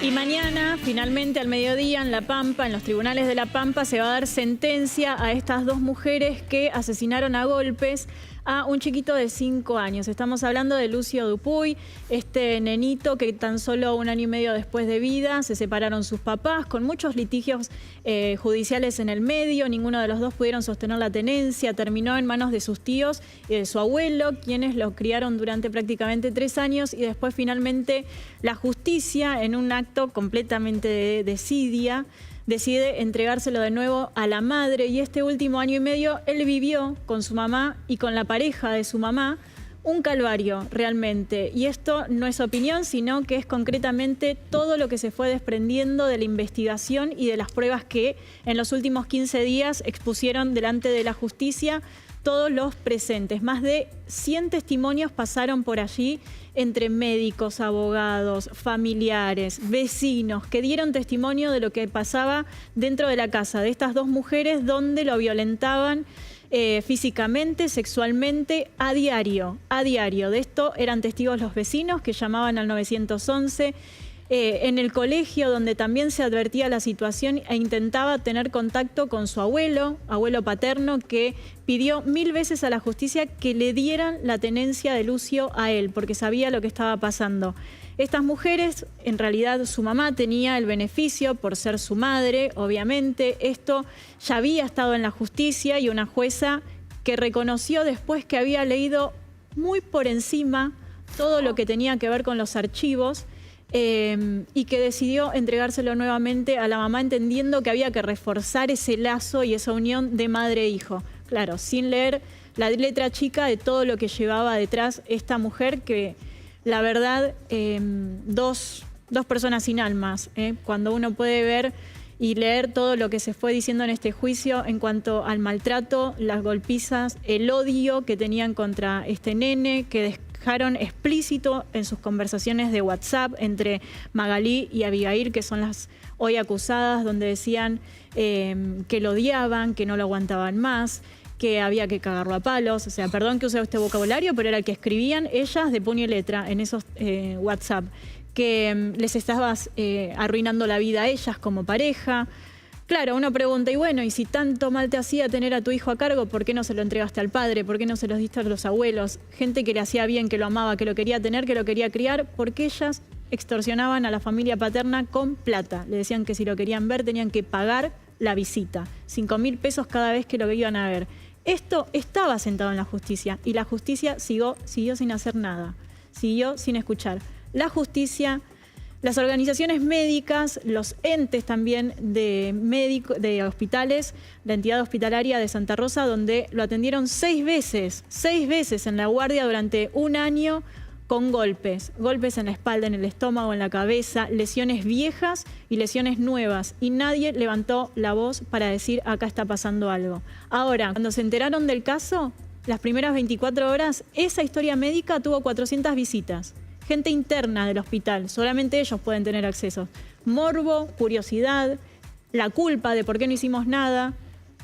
Y mañana, finalmente al mediodía, en La Pampa, en los tribunales de La Pampa, se va a dar sentencia a estas dos mujeres que asesinaron a golpes a un chiquito de 5 años. Estamos hablando de Lucio Dupuy, este nenito que tan solo 1 año y medio después de vida se separaron sus papás, con muchos litigios judiciales en el medio. Ninguno de los dos pudieron sostener la tenencia, terminó en manos de sus tíos y de su abuelo, quienes lo criaron durante prácticamente 3 años, y después finalmente la justicia, en un acto completamente de desidia, decide entregárselo de nuevo a la madre. Y este último año y medio él vivió con su mamá y con la pareja de su mamá un calvario realmente. Y esto no es opinión, sino que es concretamente todo lo que se fue desprendiendo de la investigación y de las pruebas que en los últimos 15 días expusieron delante de la justicia todos los presentes. Más de 100 testimonios pasaron por allí, entre médicos, abogados, familiares, vecinos, que dieron testimonio de lo que pasaba dentro de la casa de estas dos mujeres, donde lo violentaban físicamente, sexualmente, a diario. De esto eran testigos los vecinos que llamaban al 911, en el colegio, donde también se advertía la situación e intentaba tener contacto con su abuelo paterno, que pidió 1000 veces a la justicia que le dieran la tenencia de Lucio a él, porque sabía lo que estaba pasando. Estas mujeres, en realidad su mamá tenía el beneficio por ser su madre, obviamente. Esto ya había estado en la justicia y una jueza que reconoció después que había leído muy por encima todo lo que tenía que ver con los archivos, y que decidió entregárselo nuevamente a la mamá, entendiendo que había que reforzar ese lazo y esa unión de madre e hijo. Claro, sin leer la letra chica de todo lo que llevaba detrás esta mujer, que la verdad, dos personas sin almas, cuando uno puede ver y leer todo lo que se fue diciendo en este juicio en cuanto al maltrato, las golpizas, el odio que tenían contra este nene, que dejaron explícito en sus conversaciones de WhatsApp entre Magalí y Abigail, que son las hoy acusadas, donde decían que lo odiaban, que no lo aguantaban más, que había que cagarlo a palos. O sea, perdón que use este vocabulario, pero era el que escribían ellas de puño y letra en esos WhatsApp, que les estabas arruinando la vida a ellas como pareja. Claro, uno pregunta, y bueno, y si tanto mal te hacía tener a tu hijo a cargo, ¿por qué no se lo entregaste al padre? ¿Por qué no se los diste a los abuelos? Gente que le hacía bien, que lo amaba, que lo quería tener, que lo quería criar, porque ellas extorsionaban a la familia paterna con plata. Le decían que si lo querían ver tenían que pagar la visita, 5.000 pesos cada vez que lo iban a ver. Esto estaba sentado en la justicia, y la justicia siguió sin hacer nada, siguió sin escuchar. La justicia, las organizaciones médicas, los entes también de hospitales, la entidad hospitalaria de Santa Rosa, donde lo atendieron 6 veces en la guardia durante 1 año, con golpes en la espalda, en el estómago, en la cabeza, lesiones viejas y lesiones nuevas, y nadie levantó la voz para decir acá está pasando algo. Ahora, cuando se enteraron del caso, las primeras 24 horas, esa historia médica tuvo 400 visitas. Gente interna del hospital, solamente ellos pueden tener acceso. Morbo, curiosidad, la culpa de por qué no hicimos nada.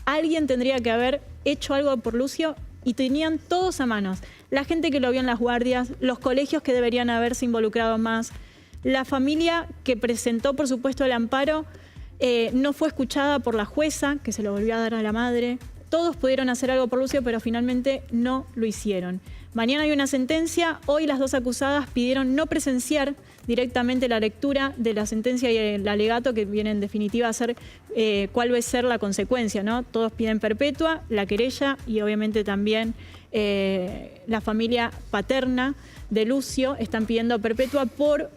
Alguien tendría que haber hecho algo por Lucio, y tenían todos a manos. La gente que lo vio en las guardias, los colegios que deberían haberse involucrado más, la familia que presentó, por supuesto, el amparo, no fue escuchada por la jueza, que se lo volvió a dar a la madre. Todos pudieron hacer algo por Lucio, pero finalmente no lo hicieron. Mañana hay una sentencia. Hoy las dos acusadas pidieron no presenciar directamente la lectura de la sentencia y el alegato, que viene en definitiva a ser cuál va a ser la consecuencia, ¿no? Todos piden perpetua, la querella y obviamente también la familia paterna de Lucio están pidiendo perpetua por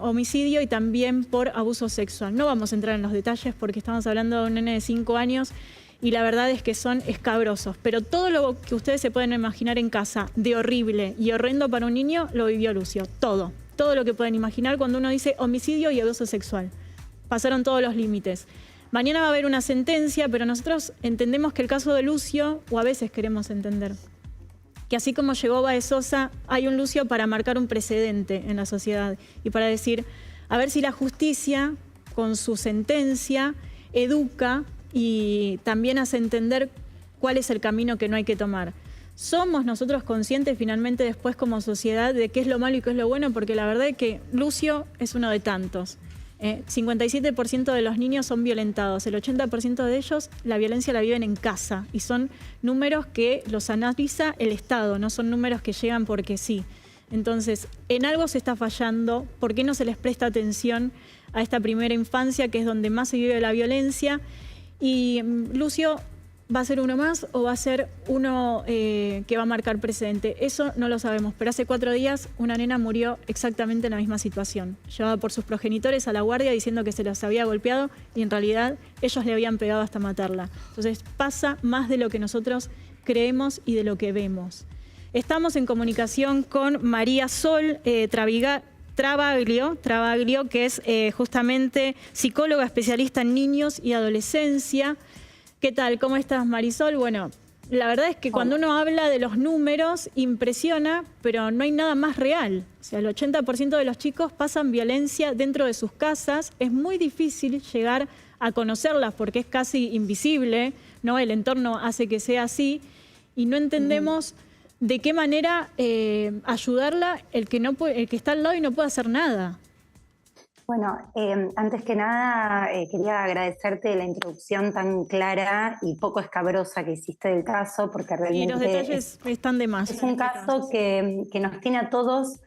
homicidio y también por abuso sexual. No vamos a entrar en los detalles porque estamos hablando de un nene de 5 años y la verdad es que son escabrosos. Pero todo lo que ustedes se pueden imaginar en casa de horrible y horrendo para un niño, lo vivió Lucio. Todo lo que pueden imaginar cuando uno dice homicidio y abuso sexual. Pasaron todos los límites. Mañana va a haber una sentencia, pero nosotros entendemos que el caso de Lucio, o a veces queremos entender, que así como llegó Baez Sosa, hay un Lucio para marcar un precedente en la sociedad y para decir, a ver si la justicia, con su sentencia, educa y también hace entender cuál es el camino que no hay que tomar. ¿Somos nosotros conscientes finalmente después como sociedad de qué es lo malo y qué es lo bueno? Porque la verdad es que Lucio es uno de tantos. 57% de los niños son violentados, el 80% de ellos la violencia la viven en casa y son números que los analiza el Estado, no son números que llegan porque sí. Entonces, en algo se está fallando, ¿por qué no se les presta atención a esta primera infancia que es donde más se vive la violencia? Y Lucio, ¿va a ser uno más o va a ser uno que va a marcar precedente? Eso no lo sabemos, pero hace 4 días una nena murió exactamente en la misma situación. Llevada por sus progenitores a la guardia diciendo que se los había golpeado y en realidad ellos le habían pegado hasta matarla. Entonces pasa más de lo que nosotros creemos y de lo que vemos. Estamos en comunicación con María Sol Travaglio, que es justamente psicóloga especialista en niños y adolescencia. ¿Qué tal? ¿Cómo estás, Marisol? Bueno, la verdad es que cuando uno habla de los números impresiona, pero no hay nada más real. O sea, el 80% de los chicos pasan violencia dentro de sus casas. Es muy difícil llegar a conocerlas porque es casi invisible, ¿no? El entorno hace que sea así y no entendemos de qué manera ayudarla el que está al lado y no puede hacer nada. Bueno, antes que nada quería agradecerte la introducción tan clara y poco escabrosa que hiciste del caso, porque realmente y los detalles están de más. Es un caso que nos tiene a todos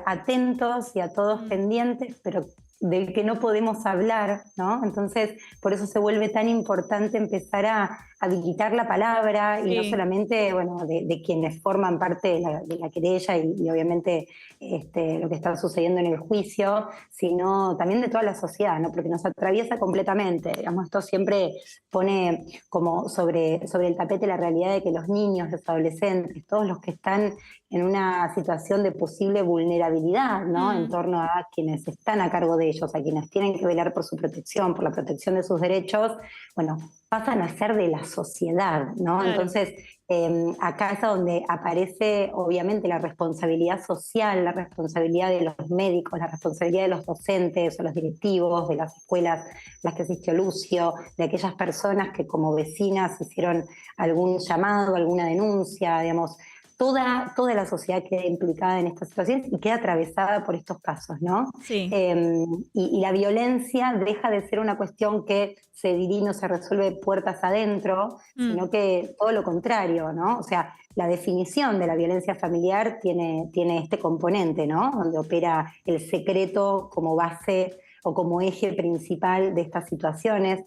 atentos y a todos pendientes, pero del que no podemos hablar, ¿no? Entonces, por eso se vuelve tan importante empezar a habilitar la palabra y no solamente, bueno, de quienes forman parte de la querella y obviamente lo que está sucediendo en el juicio, sino también de toda la sociedad, ¿no? Porque nos atraviesa completamente. Digamos, esto siempre pone como sobre el tapete la realidad de que los niños, los adolescentes, todos los que están en una situación de posible vulnerabilidad, ¿no? En torno a quienes están a cargo de ellos, a quienes tienen que velar por su protección, por la protección de sus derechos, bueno, pasan a ser de la sociedad, ¿no? Claro. Entonces, acá es donde aparece obviamente la responsabilidad social, la responsabilidad de los médicos, la responsabilidad de los docentes o los directivos de las escuelas, las que asistió Lucio, de aquellas personas que como vecinas hicieron algún llamado, alguna denuncia, digamos. Toda la sociedad queda implicada en estas situaciones y queda atravesada por estos casos, ¿no? Sí. Y la violencia deja de ser una cuestión que se dirime o se resuelve puertas adentro, sino que todo lo contrario, ¿no? O sea, la definición de la violencia familiar tiene este componente, ¿no? Donde opera el secreto como base o como eje principal de estas situaciones.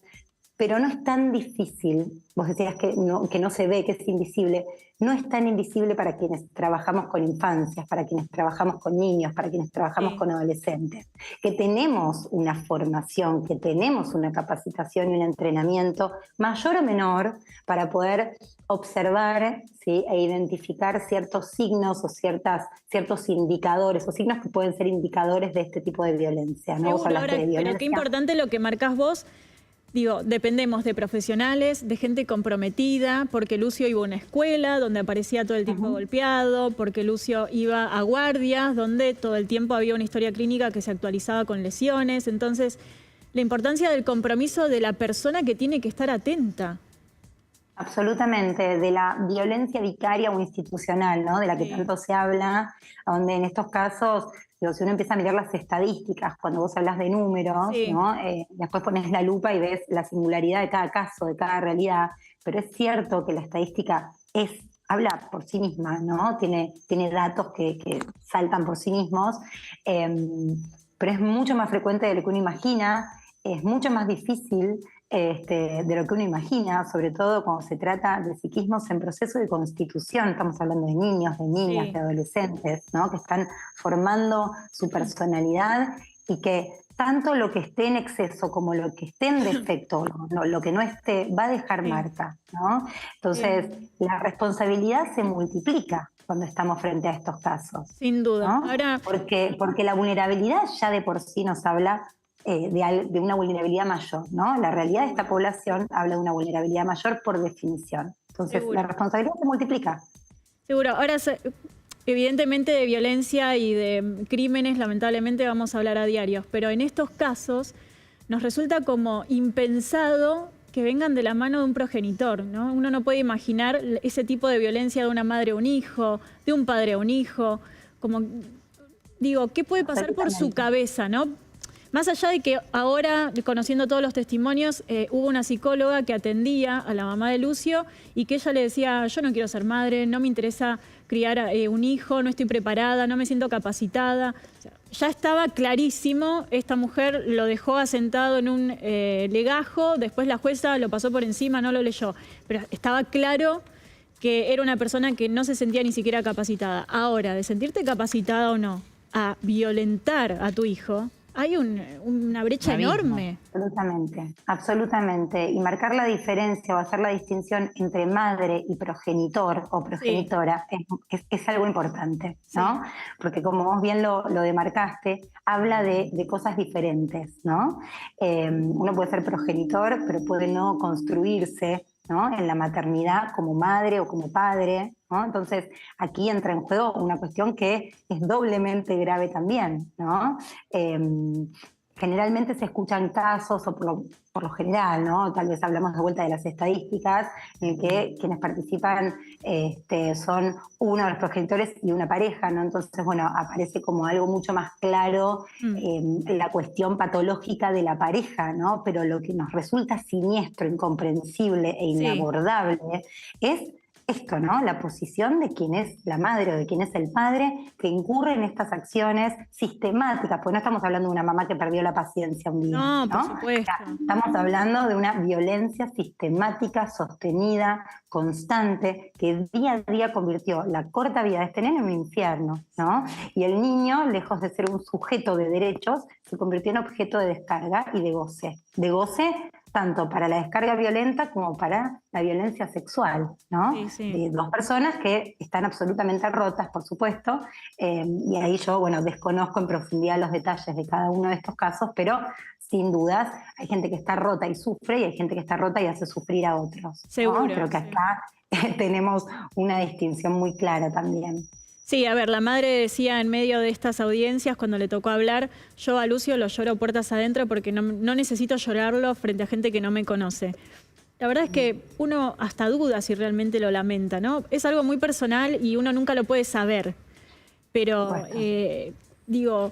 Pero no es tan difícil, vos decías que no se ve, que es invisible, no es tan invisible para quienes trabajamos con infancias, para quienes trabajamos con niños, para quienes trabajamos con adolescentes, que tenemos una formación, que tenemos una capacitación y un entrenamiento mayor o menor para poder observar, ¿sí? E identificar ciertos signos o ciertos indicadores, o signos que pueden ser indicadores de este tipo de violencia, ¿no? Seguro, ahora, pero qué importante lo que marcás vos. Digo, dependemos de profesionales, de gente comprometida, porque Lucio iba a una escuela donde aparecía todo el tiempo golpeado, porque Lucio iba a guardias donde todo el tiempo había una historia clínica que se actualizaba con lesiones. Entonces, la importancia del compromiso de la persona que tiene que estar atenta. Absolutamente, de la violencia vicaria o institucional, ¿no? De la que tanto se habla, donde en estos casos, digo, si uno empieza a mirar las estadísticas, cuando vos hablas de números, ¿no? Después pones la lupa y ves la singularidad de cada caso, de cada realidad, pero es cierto que la estadística habla por sí misma, ¿no? Tiene datos que saltan por sí mismos, pero es mucho más frecuente de lo que uno imagina, es mucho más difícil de lo que uno imagina, sobre todo cuando se trata de psiquismos en proceso de constitución. Estamos hablando de niños, de niñas, de adolescentes, ¿no? Que están formando su personalidad y que tanto lo que esté en exceso como lo que esté en defecto, lo que no esté, va a dejar marca, ¿no? Entonces, la responsabilidad se multiplica cuando estamos frente a estos casos. Sin duda. ¿No? Ahora, porque la vulnerabilidad ya de por sí nos habla de una vulnerabilidad mayor, ¿no? La realidad de esta población habla de una vulnerabilidad mayor por definición. Entonces, la responsabilidad se multiplica. Seguro. Ahora, evidentemente de violencia y de crímenes, lamentablemente vamos a hablar a diario, pero en estos casos nos resulta como impensado que vengan de la mano de un progenitor, ¿no? Uno no puede imaginar ese tipo de violencia de una madre a un hijo, de un padre a un hijo, como, digo, ¿qué puede pasar por su cabeza, no? Más allá de que ahora, conociendo todos los testimonios, hubo una psicóloga que atendía a la mamá de Lucio y que ella le decía, yo no quiero ser madre, no me interesa criar un hijo, no estoy preparada, no me siento capacitada. O sea, ya estaba clarísimo, esta mujer lo dejó asentado en un legajo, después la jueza lo pasó por encima, no lo leyó, pero estaba claro que era una persona que no se sentía ni siquiera capacitada. Ahora, de sentirte capacitada o no, a violentar a tu hijo, hay una brecha enorme. Absolutamente, absolutamente. Y marcar la diferencia o hacer la distinción entre madre y progenitor o progenitora es algo importante, ¿no? Sí. Porque como vos bien lo demarcaste, habla de cosas diferentes, ¿no? Uno puede ser progenitor, pero puede no construirse, ¿no?, en la maternidad como madre o como padre, ¿no? Entonces aquí entra en juego una cuestión que es doblemente grave también, ¿no? Generalmente se escuchan casos, o por lo general, ¿no?, tal vez hablamos de vuelta de las estadísticas, en que quienes participan son uno de los progenitores y una pareja, ¿no? Entonces, bueno, aparece como algo mucho más claro la cuestión patológica de la pareja, ¿no? Pero lo que nos resulta siniestro, incomprensible e inabordable es esto, ¿no? La posición de quien es la madre o de quien es el padre que incurre en estas acciones sistemáticas, porque no estamos hablando de una mamá que perdió la paciencia un día, ¿no? Por supuesto. Estamos hablando de una violencia sistemática, sostenida, constante, que día a día convirtió la corta vida de este nene en un infierno, ¿no? Y el niño, lejos de ser un sujeto de derechos, se convirtió en objeto de descarga y de goce. De goce tanto para la descarga violenta como para la violencia sexual, ¿no? De dos personas que están absolutamente rotas, por supuesto, y ahí yo, bueno, desconozco en profundidad los detalles de cada uno de estos casos, pero sin dudas hay gente que está rota y sufre, y hay gente que está rota y hace sufrir a otros, ¿no? Seguro. Creo que acá tenemos una distinción muy clara también. Sí, a ver, la madre decía en medio de estas audiencias, cuando le tocó hablar, yo a Lucio lo lloro puertas adentro porque no necesito llorarlo frente a gente que no me conoce. La verdad es que uno hasta duda si realmente lo lamenta, ¿no? Es algo muy personal y uno nunca lo puede saber. Pero, digo,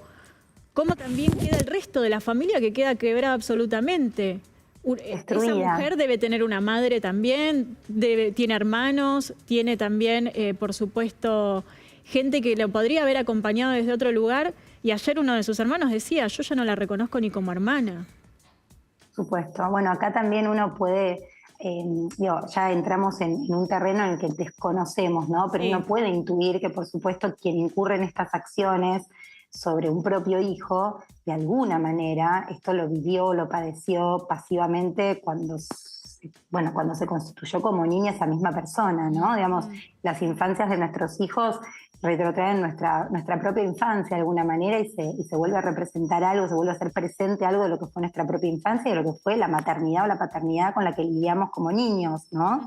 ¿cómo también queda el resto de la familia que queda quebrada absolutamente? Esa mujer debe tener una madre también, tiene hermanos, tiene también, por supuesto, gente que lo podría haber acompañado desde otro lugar, y ayer uno de sus hermanos decía, yo ya no la reconozco ni como hermana. Por supuesto. Bueno, acá también uno puede, ya entramos en un terreno en el que desconocemos, ¿no? Pero uno puede intuir que, por supuesto, quien incurre en estas acciones sobre un propio hijo, de alguna manera, esto lo vivió, lo padeció pasivamente cuando se constituyó como niña esa misma persona, ¿no? Digamos, las infancias de nuestros hijos retrotraen nuestra propia infancia de alguna manera y se vuelve a representar algo, se vuelve a hacer presente algo de lo que fue nuestra propia infancia y de lo que fue la maternidad o la paternidad con la que lidiamos como niños, ¿no?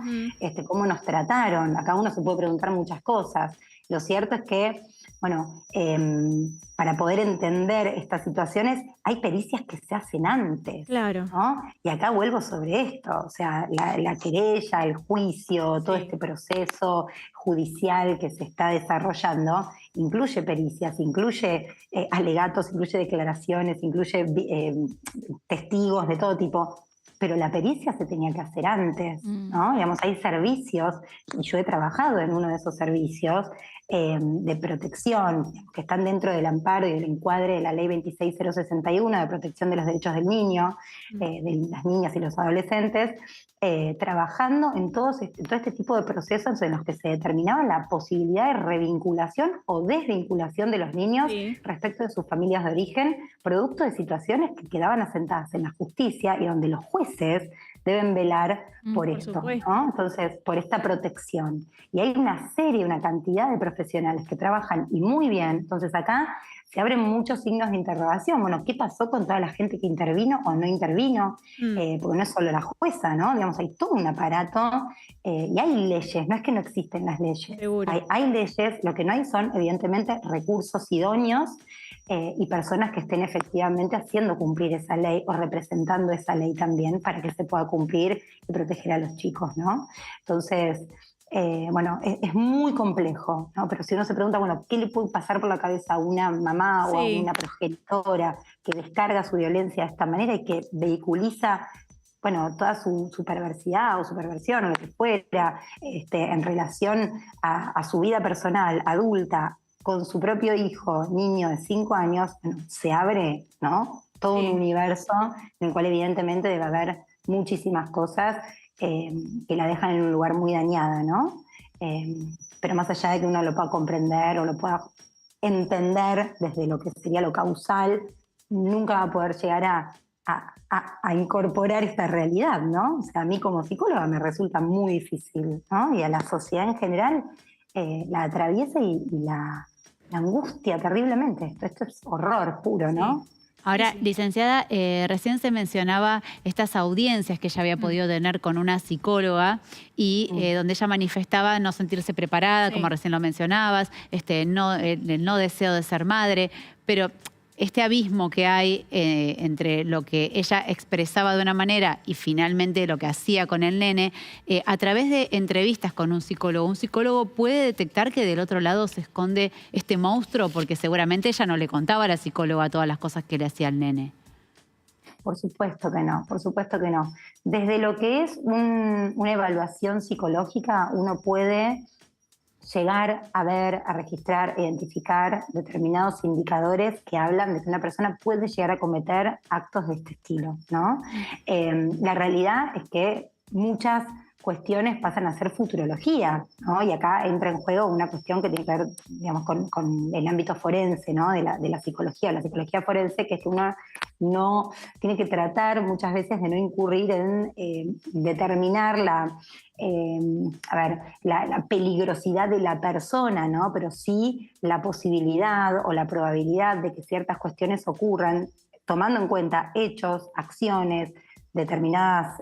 Cómo nos trataron. Acá uno se puede preguntar muchas cosas. Lo cierto es que, bueno, para poder entender estas situaciones hay pericias que se hacen antes, claro, ¿no? Y acá vuelvo sobre esto, o sea, la querella, el juicio, todo este proceso judicial que se está desarrollando, incluye pericias, incluye alegatos, incluye declaraciones, incluye testigos de todo tipo. Pero la pericia se tenía que hacer antes, ¿no? Digamos, hay servicios, y yo he trabajado en uno de esos servicios de protección, que están dentro del amparo y del encuadre de la ley 26061 de protección de los derechos del niño, de las niñas y los adolescentes, trabajando en todo este tipo de procesos en los que se determinaba la posibilidad de revinculación o desvinculación de los niños respecto de sus familias de origen, producto de situaciones que quedaban asentadas en la justicia y donde los jueces deben velar por esto, ¿no? Entonces, por esta protección. Y hay una cantidad de profesionales que trabajan y muy bien. Entonces acá se abren muchos signos de interrogación. Bueno, ¿qué pasó con toda la gente que intervino o no intervino? Porque no es solo la jueza, ¿no? Digamos, hay todo un aparato y hay leyes, no es que no existen las leyes. Hay leyes, lo que no hay son, evidentemente, recursos idóneos y personas que estén efectivamente haciendo cumplir esa ley o representando esa ley también para que se pueda cumplir y proteger a los chicos, ¿no? Entonces, bueno, es muy complejo, ¿no? Pero si uno se pregunta, bueno, ¿qué le puede pasar por la cabeza a una mamá o a Sí, una progenitora que descarga su violencia de esta manera y que vehiculiza, bueno, toda su perversidad o su perversión o lo que fuera, en relación a su vida personal, adulta, con su propio hijo, niño de 5 años, bueno, se abre, ¿no? Todo un sí. universo en el cual evidentemente debe haber muchísimas cosas que la dejan en un lugar muy dañada, ¿no? Eh, pero más allá de que uno lo pueda comprender o lo pueda entender desde lo que sería lo causal, nunca va a poder llegar a incorporar esta realidad, ¿no? O sea, a mí como psicóloga me resulta muy difícil, ¿no? Y a la sociedad en general la atraviesa y la angustia terriblemente. Esto es horror puro, Sí, ¿no? sí, Ahora, sí. licenciada, recién se mencionaba estas audiencias que ella había Mm, podido tener con una psicóloga y Mm. donde ella manifestaba no sentirse preparada, como sí. recién lo mencionabas, no, el no deseo de ser madre, pero este abismo que hay entre lo que ella expresaba de una manera y finalmente lo que hacía con el nene, a través de entrevistas con un psicólogo puede detectar que del otro lado se esconde este monstruo porque seguramente ella no le contaba a la psicóloga todas las cosas que le hacía al nene. Por supuesto que no, por supuesto que no. Desde lo que es una evaluación psicológica, uno puede llegar a ver, a registrar, a identificar determinados indicadores que hablan de que una persona puede llegar a cometer actos de este estilo, ¿no? La realidad es que muchas cuestiones pasan a ser futurología, ¿no? Y acá entra en juego una cuestión que tiene que ver, digamos, con el ámbito forense, ¿no? De la psicología forense, que es que uno no tiene que tratar muchas veces de no incurrir en determinar eh, la peligrosidad de la persona, ¿no? Pero sí la posibilidad o la probabilidad de que ciertas cuestiones ocurran, tomando en cuenta hechos, acciones, determinadas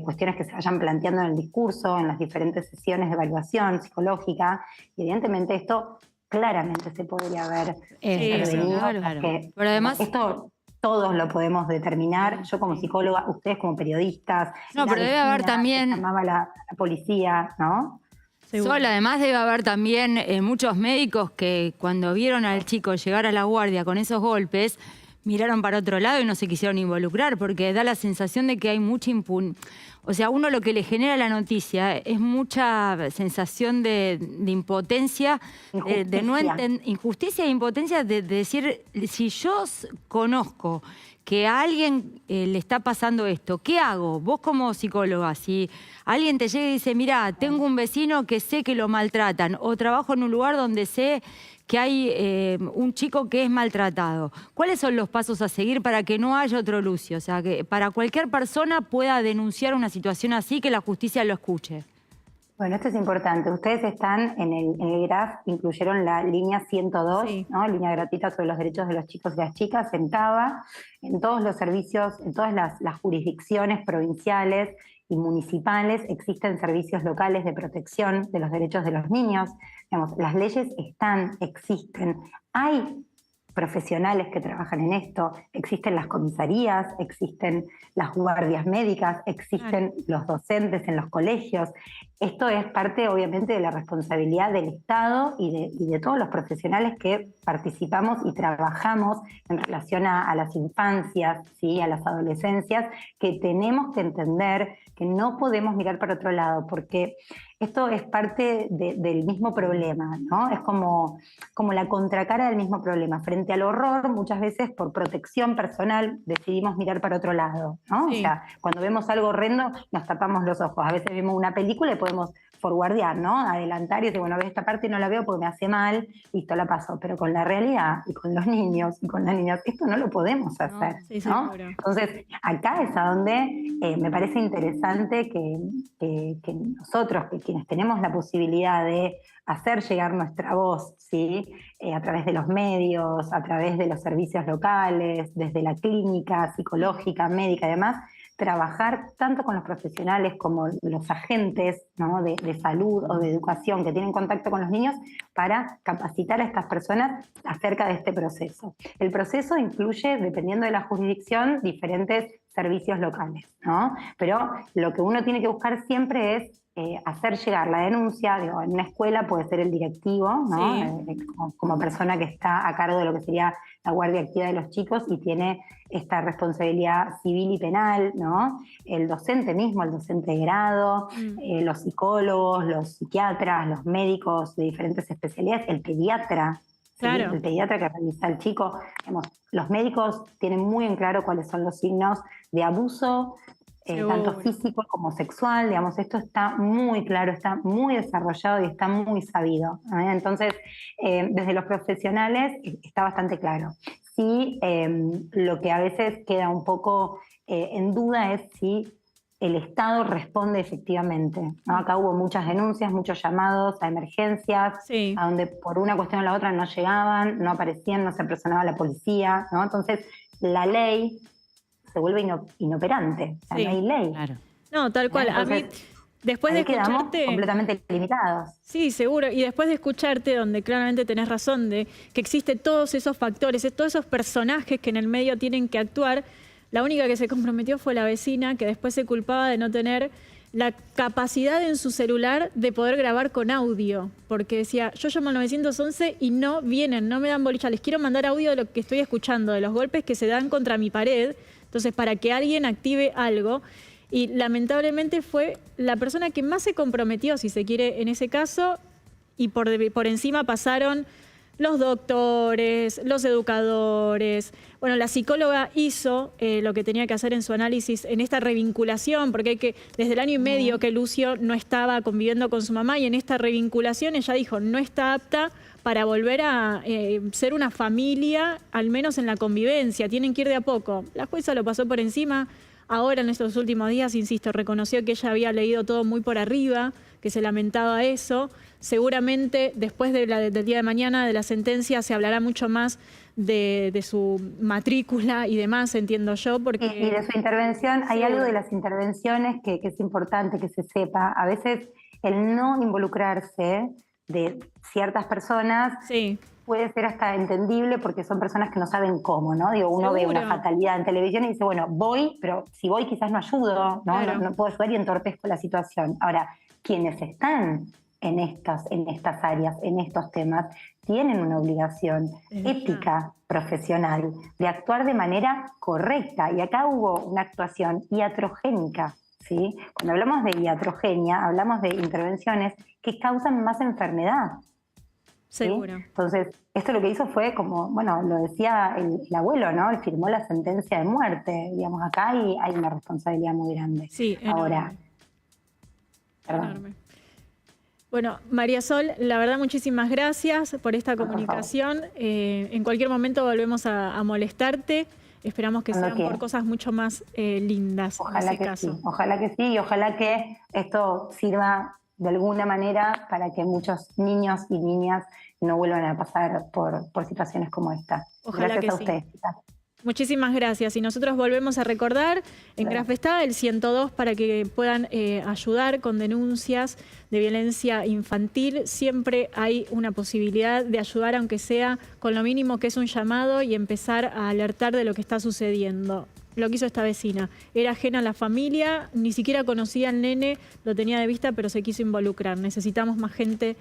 cuestiones que se vayan planteando en el discurso, en las diferentes sesiones de evaluación psicológica. Y evidentemente esto claramente se podría haber Sí, sí. prevenido, Claro. porque Pero además, esto todos lo podemos determinar, yo como Sí. psicóloga, ustedes como periodistas, no, la pero debe haber vecina que también, llamaba a la policía, ¿no? Seguro. Sol, además debe haber también muchos médicos que cuando vieron al chico llegar a la guardia con esos golpes, miraron para otro lado y no se quisieron involucrar, porque da la sensación de que hay mucha impunidad. O sea, uno lo que le genera la noticia es mucha sensación de impotencia, de no Injusticia. entender, injusticia e impotencia de decir, si yo conozco que a alguien le está pasando esto, ¿qué hago? Vos como psicóloga, si alguien te llega y dice, mira, tengo un vecino que sé que lo maltratan, o trabajo en un lugar donde sé que hay un chico que es maltratado. ¿Cuáles son los pasos a seguir para que no haya otro Lucio? O sea, que para cualquier persona pueda denunciar una situación así, que la justicia lo escuche. Bueno, esto es importante. Ustedes están en el GRAF, incluyeron la línea 102, Sí. ¿no? Línea gratuita sobre los derechos de los chicos y las chicas, en CABA, en todos los servicios, en todas las jurisdicciones provinciales y municipales existen servicios locales de protección de los derechos de los niños. Digamos, las leyes están, existen. Hay profesionales que trabajan en esto, existen las comisarías, existen las guardias médicas, existen los docentes en los colegios. Esto es parte, obviamente, de la responsabilidad del Estado y de todos los profesionales que participamos y trabajamos en relación a las infancias, ¿sí? A las adolescencias, que tenemos que entender que no podemos mirar para otro lado, porque esto es parte del mismo problema, ¿no? Es como la contracara del mismo problema. Frente al horror, muchas veces por protección personal decidimos mirar para otro lado, ¿no? Sí. O sea, cuando vemos algo horrendo nos tapamos los ojos. A veces vemos una película y podemos forwardear, ¿no? Adelantar y decir, bueno, esta parte no la veo porque me hace mal, listo, la paso. Pero con la realidad y con los niños y con las niñas, esto no lo podemos hacer, Sí, ¿no? seguro. Entonces, acá es a donde me parece interesante que nosotros, que quienes tenemos la posibilidad de hacer llegar nuestra voz, ¿sí? A través de los medios, a través de los servicios locales, desde la clínica psicológica, médica y demás, trabajar tanto con los profesionales como los agentes, ¿no? de salud o de educación que tienen contacto con los niños para capacitar a estas personas acerca de este proceso. El proceso incluye, dependiendo de la jurisdicción, diferentes servicios locales, ¿no? Pero lo que uno tiene que buscar siempre es hacer llegar la denuncia. Digo, en una escuela puede ser el directivo, ¿no? Sí. Como persona que está a cargo de lo que sería la guardia activa de los chicos y tiene esta responsabilidad civil y penal, ¿no? El docente mismo, el docente de grado, los psicólogos, los psiquiatras, los médicos de diferentes especialidades, el pediatra. Claro. ¿Sí? El pediatra que revisa al chico. Digamos, los médicos tienen muy en claro cuáles son los signos de abuso, tanto físico como sexual. Digamos, esto está muy claro, está muy desarrollado y está muy sabido. Entonces, desde los profesionales está bastante claro. Sí, lo que a veces queda un poco en duda es si el Estado responde efectivamente, ¿no? Acá hubo muchas denuncias, muchos llamados a emergencias, Sí. a donde por una cuestión o la otra no llegaban, no aparecían, no se personaba la policía, ¿no? Entonces, la ley se vuelve inoperante, o sea, Sí. no hay ley. Claro. No, tal cual. Entonces, a mí, después de ahí quedamos escucharte... completamente limitados. Sí, seguro. Y después de escucharte, donde claramente tenés razón de que existen todos esos factores, todos esos personajes que en el medio tienen que actuar, la única que se comprometió fue la vecina, que después se culpaba de no tener la capacidad en su celular de poder grabar con audio, porque decía, yo llamo al 911 y no vienen, no me dan bolilla, les quiero mandar audio de lo que estoy escuchando, de los golpes que se dan contra mi pared, entonces para que alguien active algo. Y lamentablemente fue la persona que más se comprometió, si se quiere, en ese caso, y por encima pasaron los doctores, los educadores. Bueno, la psicóloga hizo lo que tenía que hacer en su análisis en esta revinculación, porque hay que, desde el año y medio que Lucio no estaba conviviendo con su mamá, y en esta revinculación ella dijo, no está apta para volver a ser una familia, al menos en la convivencia, tienen que ir de a poco. La jueza lo pasó por encima. Ahora, en estos últimos días, insisto, reconoció que ella había leído todo muy por arriba, que se lamentaba eso. Seguramente, después del día de mañana, de la sentencia, se hablará mucho más de su matrícula y demás, entiendo yo, porque... Y de su intervención, hay Sí. algo de las intervenciones que es importante que se sepa. A veces el no involucrarse de ciertas personas Sí. puede ser hasta entendible porque son personas que no saben cómo, ¿no? Digo, uno ve una Seguro. fatalidad en televisión y dice, bueno, voy, pero si voy quizás no ayudo, ¿no? Claro. No puedo ayudar y entorpezco la situación. Ahora, quienes están en estas áreas, en estos temas, tienen una obligación ética, profesional, de actuar de manera correcta. Y acá hubo una actuación iatrogénica, ¿sí? Cuando hablamos de iatrogenia, hablamos de intervenciones que causan más enfermedad. ¿Sí? Seguro. Entonces, esto lo que hizo fue como, bueno, lo decía el abuelo, ¿no? Él firmó la sentencia de muerte. Digamos, acá hay una responsabilidad muy grande. Sí, ahora, enorme. Enorme. Bueno, María Sol, la verdad, muchísimas gracias por esta comunicación. En cualquier momento volvemos a molestarte. Esperamos que sean por cosas mucho más lindas. Ojalá que sí, ojalá que sí, y ojalá que esto sirva de alguna manera para que muchos niños y niñas no vuelvan a pasar por situaciones como esta. Ojalá Gracias que a sí. ustedes. Muchísimas gracias. Y nosotros volvemos a recordar en Graf está el 102 para que puedan ayudar con denuncias de violencia infantil. Siempre hay una posibilidad de ayudar, aunque sea con lo mínimo, que es un llamado, y empezar a alertar de lo que está sucediendo. Lo que hizo esta vecina. Era ajena a la familia, ni siquiera conocía al nene, lo tenía de vista, pero se quiso involucrar. Necesitamos más gente